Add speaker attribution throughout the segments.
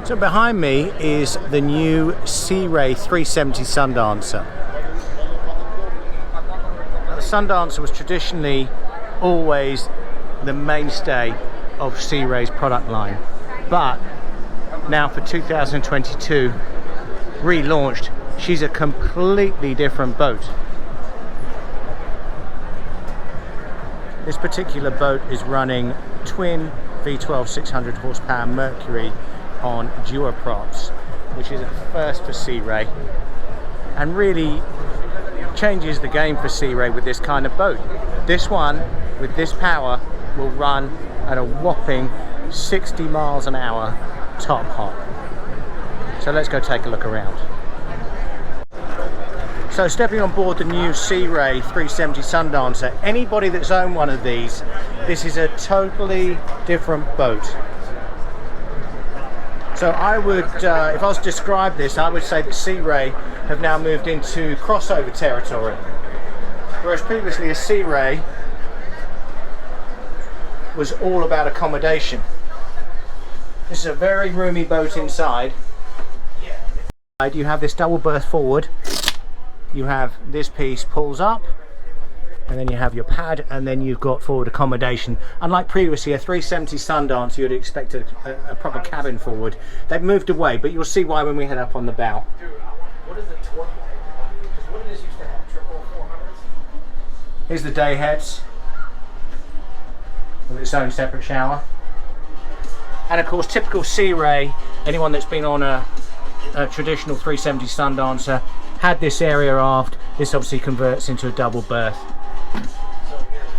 Speaker 1: So behind me is the new Sea Ray 370 Sundancer. The Sundancer was traditionally always the mainstay of Sea Ray's product line, but now for 2022, relaunched, she's a completely different boat. This particular boat is running twin V12 600 horsepower Mercury on dual props, which is a first for Sea Ray and really changes the game for Sea Ray with this kind of boat. This one with this power will run at a whopping 60 miles an hour top hop. So let's go take a look around. So stepping on board the new Sea Ray 370 Sundancer, anybody that's owned one of these, this is a totally different boat. So I would, if I was to describe this, I would say that Sea Ray have now moved into crossover territory. Whereas previously a Sea Ray was all about accommodation. This is a very roomy boat inside. You have this double berth forward. You have this piece pulls up, and then you have your pad, and then you've got forward accommodation. Unlike previously a 370 Sundancer, you'd expect a proper cabin forward. They've moved away, but you'll see why when we head up on the bow.
Speaker 2: What is the torque like? Because what it is used to have triple 400s.
Speaker 1: Here's the day heads with its own separate shower. And of course, typical Sea Ray, anyone that's been on a traditional 370 Sundancer had this area aft. This obviously converts into a double berth.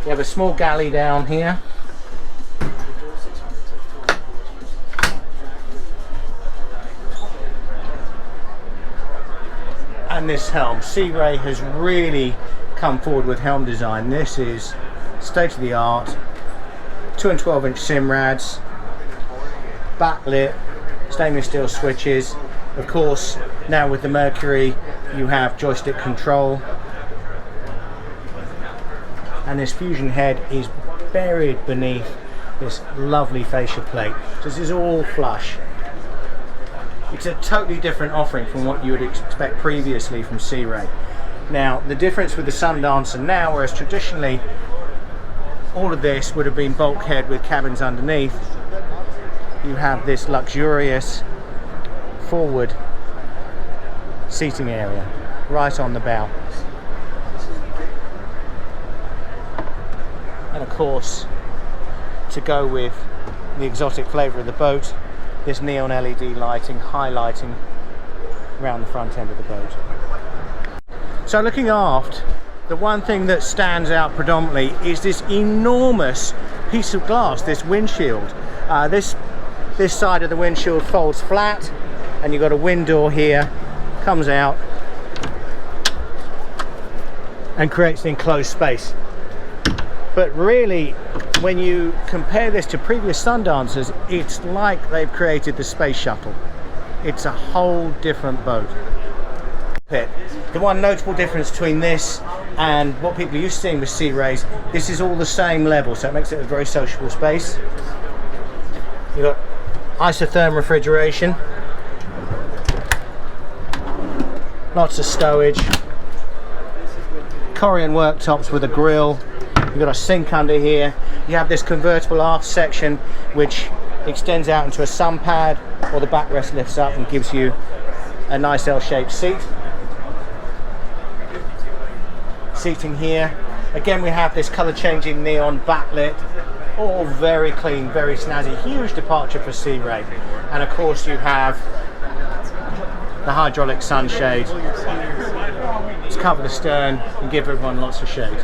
Speaker 1: You have a small galley down here. And this helm. Sea Ray has really come forward with helm design. This is state of the art. 2 and 12-inch Simrads, backlit, stainless steel switches. Of course, now with the Mercury, you have joystick control. And this fusion head is buried beneath this lovely fascia plate. So this is all flush. It's a totally different offering from what you would expect previously from Sea Ray. Now, the difference with the Sundancer now, whereas traditionally all of this would have been bulkhead with cabins underneath, you have this luxurious forward seating area right on the bow. And of course, to go with the exotic flavour of the boat, this neon LED lighting highlighting around the front end of the boat. So looking aft, the one thing that stands out predominantly is this enormous piece of glass, this windshield. This side of the windshield folds flat, and you've got a wind door here, comes out and creates an enclosed space. But really, when you compare this to previous Sundancers, it's like they've created the space shuttle. It's a whole different boat. The one notable difference between this and what people are used to seeing with Sea Rays, this is all the same level, so it makes it a very sociable space. You've got isotherm refrigeration, lots of stowage, Corian worktops with a grill. You've got a sink under here. You have this convertible aft section which extends out into a sun pad, or the backrest lifts up and gives you a nice L-shaped seat. Seating here. Again, we have this colour changing neon backlit, all very clean, very snazzy. Huge departure for Sea Ray. And of course you have the hydraulic sunshade. Let's cover the stern and give everyone lots of shade.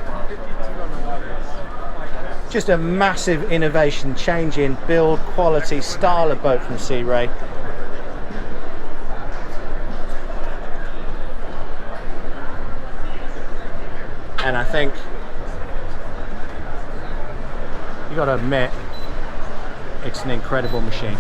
Speaker 1: Just a massive innovation, change in build, quality, style of boat from Sea Ray. And I think you've got to admit, it's an incredible machine.